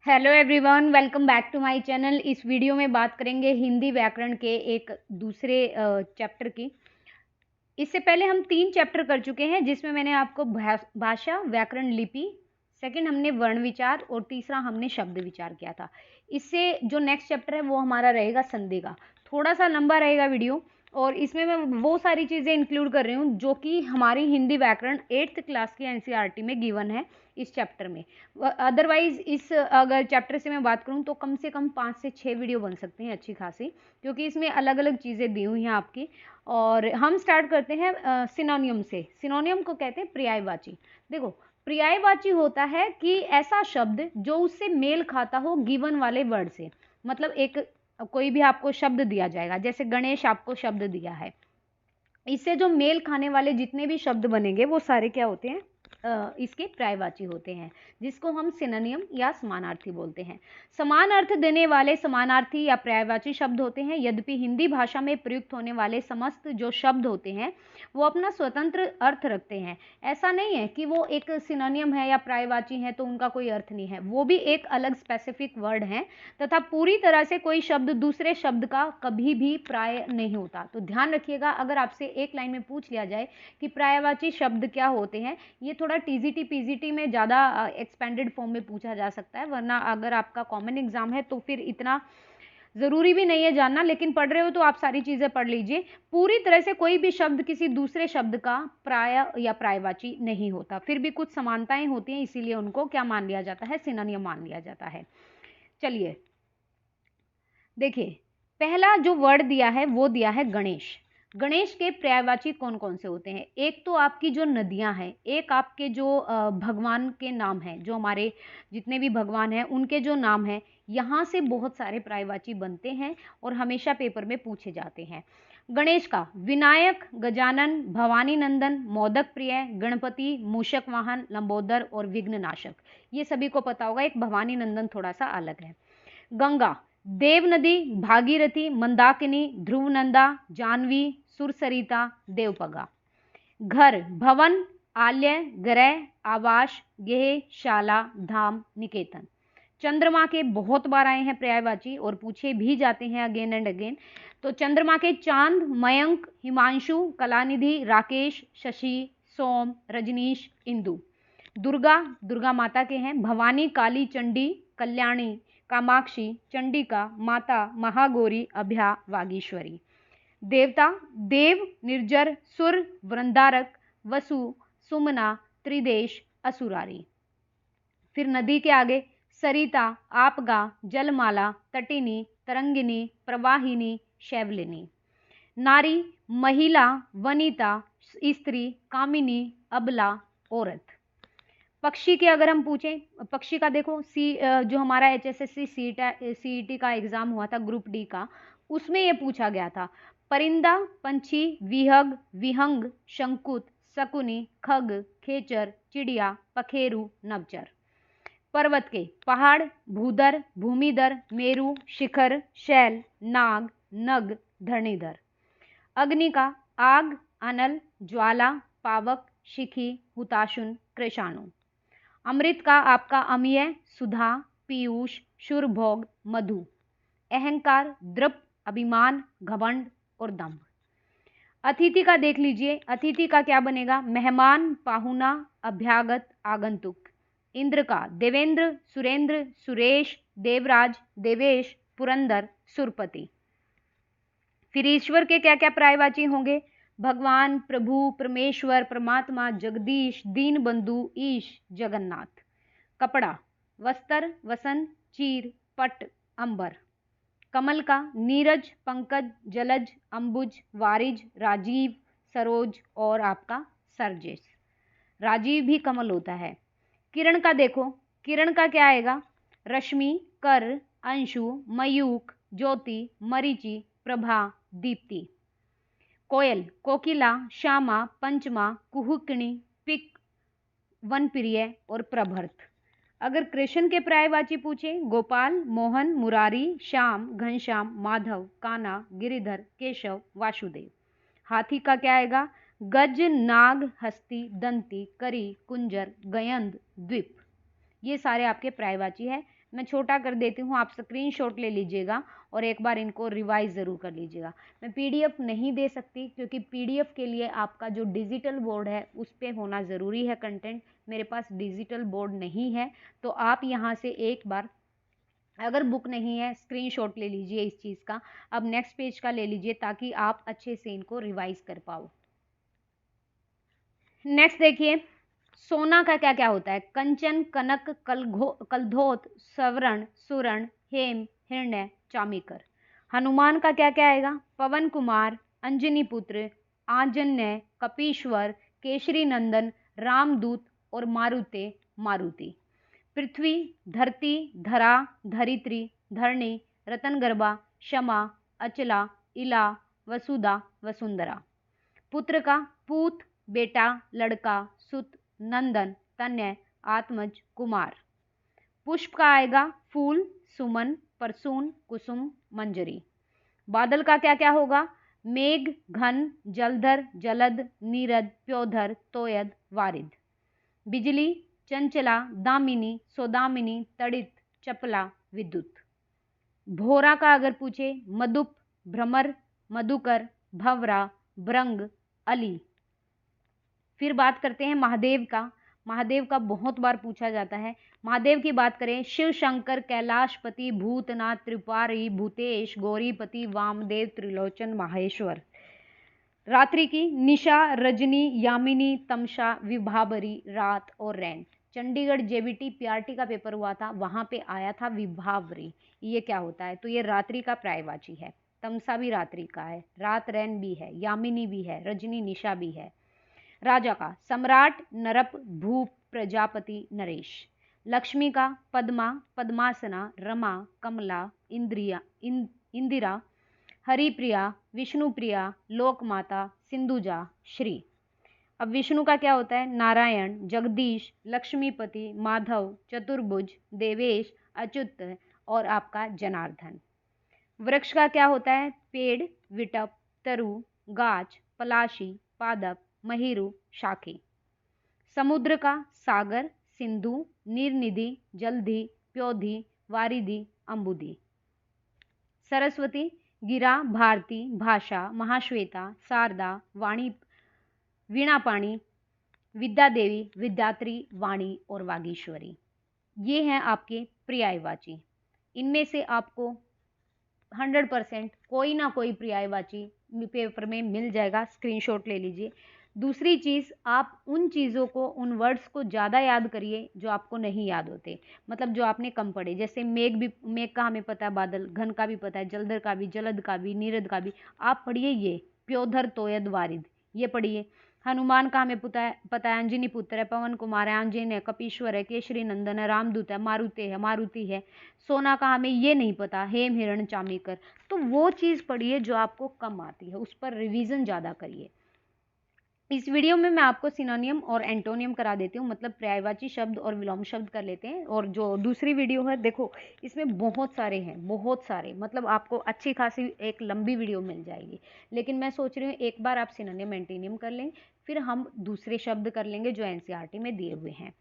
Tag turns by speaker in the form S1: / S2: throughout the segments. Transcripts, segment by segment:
S1: Hello everyone, welcome back to my channel. इस video में बात करेंगे हिंदी व्याकरण के एक दूसरे चैप्टर की। इससे पहले हम 3 चैप्टर कर चुके हैं, जिसमें मैंने आपको भाषा, व्याकरण, लिपि, सेकंड हमने वर्ण विचार और तीसरा हमने शब्द विचार किया था। इससे जो नेक्स्ट चैप्टर है वो हमारा रहेगा संधि का। थोड़ा सा लंबा रहेगा वीडियो, और इसमें मैं वो सारी चीज़ें इंक्लूड कर रही हूँ जो कि हमारी हिंदी व्याकरण 8th क्लास की एनसीईआरटी में गिवन है इस चैप्टर में। अदरवाइज इस अगर चैप्टर से मैं बात करूँ तो कम से कम 5 से 6 वीडियो बन सकती हैं अच्छी खासी, क्योंकि इसमें अलग अलग चीज़ें दी हुई हैं आपकी। और हम स्टार्ट करते हैं सिनोनियम से। सिनोनियम को कहते हैं पर्यायवाची। देखो, पर्यायवाची होता है कि ऐसा शब्द जो उससे मेल खाता हो गिवन वाले वर्ड से। मतलब एक कोई भी आपको शब्द दिया जाएगा, जैसे गणेश आपको शब्द दिया है, इससे जो मेल खाने वाले जितने भी शब्द बनेंगे वो सारे क्या होते हैं, इसके पर्यायवाची होते हैं, जिसको हम सिनोनिम या समानार्थी बोलते हैं। समान अर्थ देने वाले समानार्थी या पर्यायवाची शब्द होते हैं। यद्यपि हिंदी भाषा में प्रयुक्त होने वाले समस्त जो शब्द होते हैं वो अपना स्वतंत्र अर्थ रखते हैं। ऐसा नहीं है कि वो एक सिनोनिम है या पर्यायवाची है तो उनका कोई अर्थ नहीं है, वो भी एक अलग स्पेसिफिक वर्ड है, तथा पूरी तरह से कोई शब्द दूसरे शब्द का कभी भी पर्याय नहीं होता। तो ध्यान रखिएगा, अगर आपसे एक लाइन में पूछ लिया जाए कि पर्यायवाची शब्द क्या होते हैं, ये थोड़ा टीजीटी पीजीटी में ज़्यादा एक्सपेंडेड फॉर्म में पूछा जा सकता है, वरना अगर आपका कॉमन एग्जाम है तो फिर इतना ज़रूरी भी नहीं है जानना, लेकिन पढ़ रहे हो तो आप सारी चीज़ें पढ़ लीजिए। पूरी तरह से कोई भी शब्द किसी दूसरे शब्द का पर्याय या पर्यायवाची नहीं होता, फिर भी कुछ समानताएं होती हैं, इसीलिए उनको क्या मान लिया जाता है, सिनोनिम मान लिया जाता है। चलिए देखिए, पहला जो वर्ड दिया है वो दिया है गणेश। गणेश के पर्यायवाची कौन कौन से होते हैं? एक तो आपकी जो नदियां हैं, एक आपके जो भगवान के नाम हैं, जो हमारे जितने भी भगवान हैं उनके जो नाम हैं, यहाँ से बहुत सारे पर्यायवाची बनते हैं और हमेशा पेपर में पूछे जाते हैं। गणेश का विनायक, गजानन, भवानी नंदन, मोदक प्रिय, गणपति, मूषक वाहन, लंबोदर और विघ्ननाशक, ये सभी को पता होगा। एक भवानी नंदन थोड़ा सा अलग है। गंगा, देव नदी, भागीरथी, मंदाकिनी, ध्रुवनंदा, जानवी, सुरसरिता, देवपगा। घर, भवन, आलय, ग्रह, आवास, गेह, शाला, धाम, निकेतन। चंद्रमा के बहुत बार आए हैं पर्यायवाची और पूछे भी जाते हैं अगेन एंड अगेन। तो चंद्रमा के चांद, मयंक, हिमांशु, कलानिधि, राकेश, शशि, सोम, रजनीश, इंदु। दुर्गा, दुर्गा माता के हैं। भवानी, काली, चंडी, कल्याणी, कामाक्षी, चंडिका, माता, महागौरी, अभया, वागीश्वरी। देवता, देव, निर्जर, सुर, वृंदारक, वसु, सुमना, त्रिदेश, असुरारी। फिर नदी के आगे सरिता, आपगा, जलमाला, तटिनी, तरंगिनी, प्रवाहिनी, शैवलिनी। नारी, महिला, वनिता, स्त्री, कामिनी, अबला, औरत। पक्षी के अगर हम पूछें, पक्षी का देखो जो हमारा एचएसएससी सीईटी का एग्जाम हुआ था ग्रुप डी का, उसमें ये पूछा गया था। परिंदा, पंछी, विहग, विहंग, शंकुत, शकुनी, खग, खेचर, चिड़िया, पखेरु, नवचर। पर्वत के पहाड़, भूधर, भूमिधर, मेरु, शिखर, शैल, नाग, नग, धरणीधर। अग्नि का आग, अनल, ज्वाला, पावक, शिखी, हुताशुन, कृषाणु। अमृत का आपका अमीय, सुधा, पीयूष, शुरभोग, मधु। अहंकार, द्रप, अभिमान, घमंड और दंभ। अतिथि का देख लीजिए, अतिथि का क्या बनेगा? मेहमान, पाहुना, अभ्यागत, आगंतुक। इंद्र का देवेंद्र, सुरेंद्र, सुरेश, देवराज, देवेश, पुरंदर, सुरपति। फिर ईश्वर के क्या क्या पर्यायवाची होंगे? भगवान, प्रभु, परमेश्वर, परमात्मा, जगदीश, दीन बंधु, ईश, जगन्नाथ। कपड़ा, वस्त्र, वसंत, चीर, पट, अंबर। कमल का नीरज, पंकज, जलज, अंबुज, वारिज, राजीव, सरोज और आपका सरजेश। राजीव भी कमल होता है। किरण का देखो, किरण का क्या आएगा? रश्मि, कर, अंशु, मयूख, ज्योति, मरीचि, प्रभा, दीप्ति। कोयल, कोकिला, श्यामा, पंचमा, कुहुकणी, पिक, वनप्रिय और प्रभर्थ। अगर कृष्ण के पर्यायवाची पूछे, गोपाल, मोहन, मुरारी, श्याम, घनश्याम, माधव, कान्हा, गिरिधर, केशव, वासुदेव। हाथी का क्या आएगा? गज, नाग, हस्ती, दंती, करी, कुंजर, गयंद, द्वीप। ये सारे आपके पर्यायवाची है। मैं छोटा कर देती हूँ, आप स्क्रीनशॉट ले लीजिएगा और एक बार इनको रिवाइज ज़रूर कर लीजिएगा। मैं पीडीएफ नहीं दे सकती क्योंकि पीडीएफ के लिए आपका जो डिजिटल बोर्ड है उस पर होना ज़रूरी है कंटेंट। मेरे पास डिजिटल बोर्ड नहीं है, तो आप यहाँ से एक बार अगर बुक नहीं है स्क्रीनशॉट ले लीजिए इस चीज़ का। अब नेक्स्ट पेज का ले लीजिए ताकि आप अच्छे से इनको रिवाइज कर पाओ। नेक्स्ट देखिए, सोना का क्या क्या होता है। कंचन, कनक, कलधोत, स्वर्ण, सुवर्ण, हेम, हिरण्य, चामीकर। हनुमान का क्या क्या आएगा। पवन कुमार, अंजनी पुत्र, आंजन्य, कपीश्वर, केशरी नंदन, रामदूत और मारुते, मारुति। पृथ्वी, धरती, धरा, धरित्री, धरणी, रतनगर्भा, क्षमा, अचला, इला, वसुधा, वसुंधरा। पुत्र का पूत, बेटा, लड़का, सुत, नंदन, तनय, आत्मज, कुमार। पुष्प का आएगा फूल, सुमन, परसून, कुसुम, मंजरी। बादल का क्या क्या होगा। मेघ, घन, जलधर, जलद, नीरद, प्योधर, तोयद, वारिद। बिजली, चंचला, दामिनी, सौदामिनी, तड़ित, चपला, विद्युत। भोरा का अगर पूछे, मधुप, भ्रमर, मधुकर, भंवरा, भृंग, अली। फिर बात करते हैं महादेव का। महादेव का बहुत बार पूछा जाता है। महादेव की बात करें, शिव शंकर, कैलाशपति, भूतनाथ, त्रिपुरारी, भूतेश, गौरीपति, वामदेव, त्रिलोचन, माहेश्वर। रात्रि की, निशा, रजनी, यामिनी, तमशा, विभावरी, रात और रैन। चंडीगढ़ जेबीटी पीआरटी का पेपर हुआ था, वहां पे आया था विभावरी। ये क्या होता है, तो ये रात्रि का पर्यायवाची है। तमसा भी रात्रि का है, रात रैन भी है, यामिनी भी है, रजनी निशा भी है। राजा का, सम्राट, नरप, भूप, प्रजापति, नरेश। लक्ष्मी का, पद्मा, पद्मासना, रमा, कमला, इंदिरा, हरिप्रिया, विष्णुप्रिया, लोकमाता, सिंधुजा, श्री। अब विष्णु का क्या होता है, नारायण, जगदीश, लक्ष्मीपति, माधव, चतुर्भुज, देवेश, अच्युत और आपका जनार्दन। वृक्ष का क्या होता है, पेड़, विटप, तरु, गाछ, पलाशी, पादप, महीरु, शाखी। समुद्र का, सागर, सिंधु, नीरनिधि, जलधि, प्योधि, वारिधि, अम्बुधि। सरस्वती, गिरा, भारती, भाषा, महाश्वेता, शारदा, वाणी, वीणापाणी, विद्या देवी, विद्यात्री, वाणी और वागीश्वरी। ये हैं आपके पर्यायवाची। इनमें से आपको 100% कोई ना कोई पर्यायवाची पेपर में मिल जाएगा, स्क्रीनशॉट ले लीजिए। दूसरी चीज़, आप उन चीज़ों को, उन वर्ड्स को ज़्यादा याद करिए जो आपको नहीं याद होते, मतलब जो आपने कम पढ़े। जैसे मेघ का हमें पता है, बादल, घन का भी पता है, जलधर का भी, जलद का भी, नीरद का भी। आप पढ़िए ये प्योधर, तोयद, वारिद, ये पढ़िए। हनुमान का हमें पता है, अंजनी पुत्र है, पवन कुमार है, आंजन है, कपीश्वर है, केशरी नंदन है, रामदूत है, मारुति है। सोना का हमें ये नहीं पता, हेम, हिरण, चामीकर। तो वो चीज़ पढ़िए जो आपको कम आती है, उस पर रिवीजन ज़्यादा करिए। इस वीडियो में मैं आपको सिनोनियम और एंटोनियम करा देती हूँ, मतलब पर्यायवाची शब्द और विलोम शब्द कर लेते हैं। और जो दूसरी वीडियो है, देखो इसमें बहुत सारे हैं, बहुत सारे, मतलब आपको अच्छी खासी एक लंबी वीडियो मिल जाएगी। लेकिन मैं सोच रही हूँ एक बार आप सिनोनियम एंटोनियम कर लें, फिर हम दूसरे शब्द कर लेंगे जो एनसीईआरटी में दिए हुए हैं।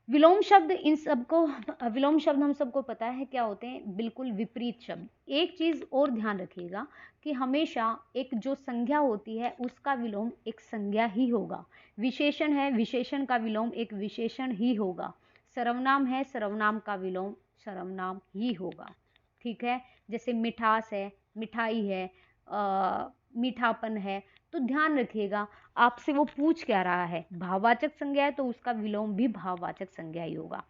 S1: विलोम शब्द, इन सबको, विलोम शब्द हम सबको पता है क्या होते हैं, बिल्कुल विपरीत शब्द। एक चीज़ और ध्यान रखिएगा कि हमेशा एक जो संज्ञा होती है उसका विलोम एक संज्ञा ही होगा। विशेषण है, विशेषण का विलोम एक विशेषण ही होगा। सर्वनाम है, सर्वनाम का विलोम सर्वनाम ही होगा। ठीक है, जैसे मिठास है, मिठाई है, मीठापन है। तो ध्यान रखिएगा, आपसे वो पूछ क्या रहा है, भाववाचक संज्ञा है तो उसका विलोम भी भाववाचक संज्ञा ही होगा।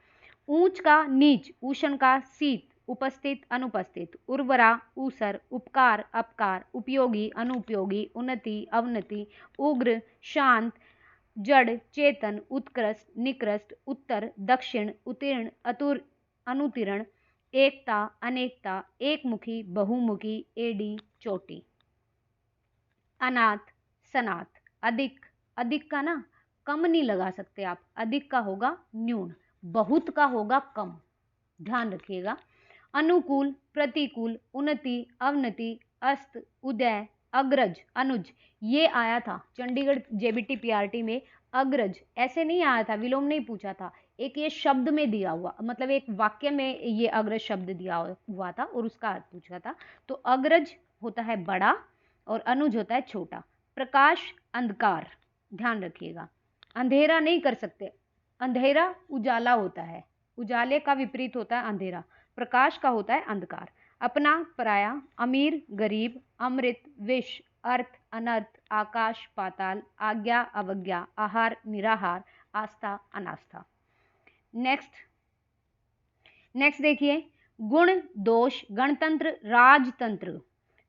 S1: ऊंच का नीच, उष्ण का शीत, उपस्थित, अनुपस्थित, उर्वरा, ऊसर, उपकार, अपकार, उपयोगी, अनुपयोगी, उन्नति, अवनति, उग्र, शांत, जड़, चेतन, उत्कृष्ट, निकृष्ट, उत्तर, दक्षिण, उत्तीर्ण, अनुतीर्ण, एकता, अनेकता, एकमुखी, बहुमुखी, एडी, चोटी। अनाथ, सनाथ। अधिक, अधिक का ना कम नहीं लगा सकते आप, अधिक का होगा न्यून, बहुत का होगा कम, ध्यान रखिएगा। अनुकूल, प्रतिकूल, उन्नति, अवनति, अस्त, उदय, अग्रज, अनुज। ये आया था चंडीगढ़ जेबीटी पीआरटी में, अग्रज ऐसे नहीं आया था, विलोम नहीं पूछा था। एक ये शब्द में दिया हुआ, मतलब एक वाक्य में ये अग्रज शब्द दिया हुआ था और उसका अर्थ पूछा था। तो अग्रज होता है बड़ा और अनुज होता है छोटा। प्रकाश अंधकार, ध्यान रखिएगा, अंधेरा नहीं कर सकते। अंधेरा उजाला होता है, उजाले का विपरीत होता है अंधेरा। प्रकाश का होता है अंधकार। अपना पराया, अमीर गरीब, अमृत विष, अर्थ अनर्थ, आकाश पाताल, आज्ञा अवज्ञा, आहार निराहार, आस्था अनास्था। नेक्स्ट देखिए, गुण दोष, गणतंत्र राजतंत्र,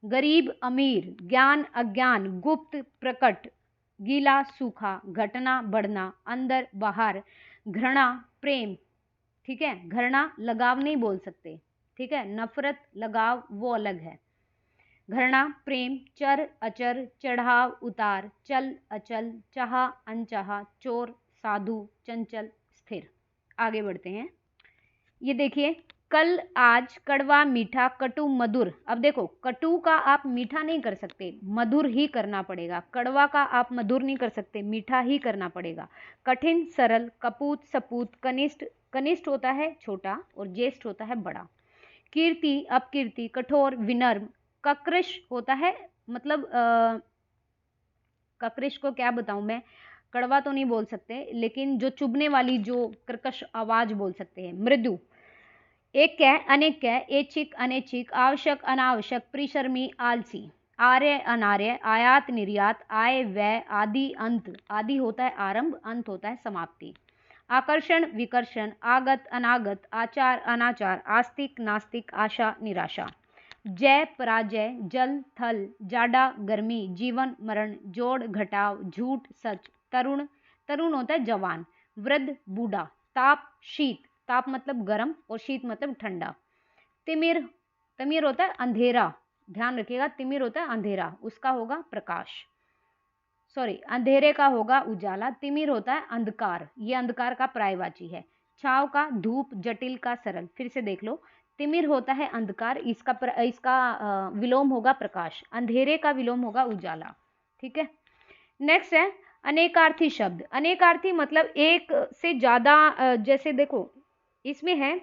S1: गरीब अमीर, ज्ञान अज्ञान, गुप्त प्रकट, गीला सूखा, घटना बढ़ना, अंदर बाहर, घृणा प्रेम, ठीक है, घृणा लगाव नहीं बोल सकते, ठीक है, नफरत लगाव वो अलग है। घृणा प्रेम, चर अचर, चढ़ाव उतार, चल अचल, चाह अनचाहा, चोर साधु, चंचल स्थिर। आगे बढ़ते हैं। ये देखिए, कल आज, कड़वा मीठा, कटु मधुर। अब देखो, कटु का आप मीठा नहीं कर सकते, मधुर ही करना पड़ेगा। कड़वा का आप मधुर नहीं कर सकते, मीठा ही करना पड़ेगा। कठिन सरल, कपूत सपूत, कनिष्ठ, कनिष्ठ होता है छोटा और ज्येष्ठ होता है बड़ा। कीर्ति अपकीर्ति, कठोर विनम्र। ककृष होता है, मतलब ककृष को क्या बताऊं मैं, कड़वा तो नहीं बोल सकते, लेकिन जो चुभने वाली, जो कर्कश आवाज बोल सकते हैं। मृदु, एक कै अनेक कै, ऐच्छिक अनैच्छिक, आवश्यक अनावश्यक, परिश्रमी आलसी। आर्य अनार्य, आयात निर्यात, आय व्यय, आदि अंत। आदि होता है आरंभ, अंत होता है समाप्ति। आकर्षण विकर्षण, आगत अनागत, आचार अनाचार, आस्तिक नास्तिक, आशा निराशा। जय पराजय, जल थल, जाडा गर्मी, जीवन मरण, जोड़ घटाव, झूठ सच। तरुण, तरुण होता है जवान। वृद्ध बूढ़ा। ताप शीत, ताप मतलब गर्म और शीत मतलब ठंडा। तिमिर, तिमिर होता है अंधेरा, ध्यान रखिएगा, तिमिर होता है अंधेरा, उसका होगा प्रकाश, सॉरी, अंधेरे का होगा उजाला। तिमिर होता है अंधकार, ये अंधकार का पर्यायवाची है। छाव का धूप, जटिल का सरल। फिर से देख लो, तिमिर होता है अंधकार, इसका विलोम होगा प्रकाश। अंधेरे का विलोम होगा उजाला, ठीक है। नेक्स्ट है अनेकार्थी शब्द। अनेकार्थी मतलब एक से ज्यादा, जैसे देखो इसमें है,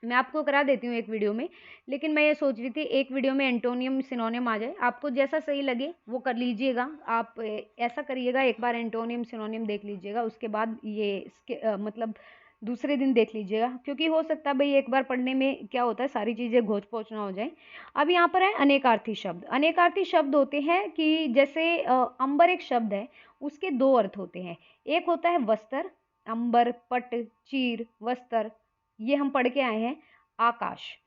S1: मैं आपको करा देती हूँ एक वीडियो में, लेकिन मैं ये सोच रही थी एक वीडियो में एंटोनियम सिनोनिम आ जाए। आपको जैसा सही लगे वो कर लीजिएगा। आप ऐसा करिएगा, एक बार एंटोनियम सिनोनिम देख लीजिएगा, उसके बाद ये मतलब दूसरे दिन देख लीजिएगा, क्योंकि हो सकता है भाई एक बार पढ़ने में क्या होता है, सारी चीज़ें घोच पोच ना हो जाए। अब यहाँ पर है अनेकार्थी शब्द। अनेकार्थी शब्द होते हैं कि जैसे अंबर एक शब्द है, उसके दो अर्थ होते हैं। एक होता है वस्त्र, अंबर पट चीर वस्त्र, ये हम पढ़ के आए हैं। आकाश,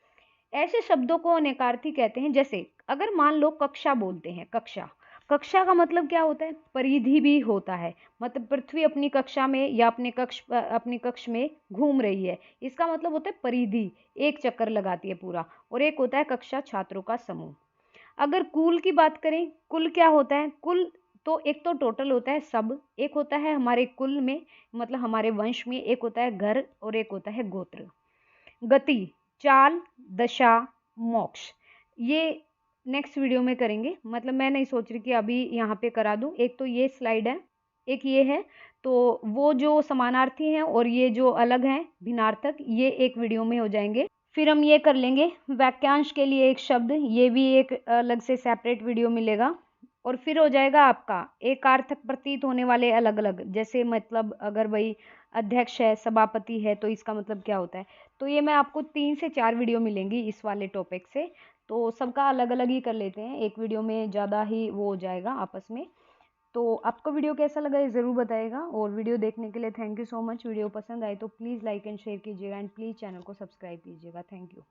S1: ऐसे शब्दों को अनेकार्थी कहते हैं। जैसे अगर मान लो कक्षा बोलते हैं, कक्षा, कक्षा का मतलब क्या होता है, परिधि भी होता है। मतलब पृथ्वी अपनी कक्षा में या अपनी कक्ष में घूम रही है, इसका मतलब होता है परिधि, एक चक्कर लगाती है पूरा। और एक होता है कक्षा, छात्रों का समूह। अगर कुल की बात करें, कुल क्या होता है, कुल तो एक तो टोटल होता है सब, एक होता है हमारे कुल में, मतलब हमारे वंश में, एक होता है घर और एक होता है गोत्र। गति, चाल, दशा, मोक्ष, ये नेक्स्ट वीडियो में करेंगे। मतलब मैं नहीं सोच रही कि अभी यहाँ पे करा दूँ। एक तो ये स्लाइड है, एक ये है, तो वो जो समानार्थी हैं और ये जो अलग हैं भिन्नार्थक, ये एक वीडियो में हो जाएंगे। फिर हम ये कर लेंगे वाक्यांश के लिए एक शब्द, ये भी एक अलग से सेपरेट वीडियो मिलेगा। और फिर हो जाएगा आपका एकार्थक प्रतीत होने वाले अलग अलग, जैसे मतलब अगर भाई अध्यक्ष है, सभापति है, तो इसका मतलब क्या होता है। तो ये मैं आपको 3 से 4 वीडियो मिलेंगी इस वाले टॉपिक से, तो सबका अलग अलग ही कर लेते हैं, एक वीडियो में ज़्यादा ही वो हो जाएगा आपस में। तो आपको वीडियो कैसा लगा ये ज़रूर बताइएगा, और वीडियो देखने के लिए thank you so much. Video पसंद आए तो प्लीज़ लाइक एंड शेयर कीजिएगा, एंड प्लीज़ चैनल को सब्सक्राइब कीजिएगा। Thank you.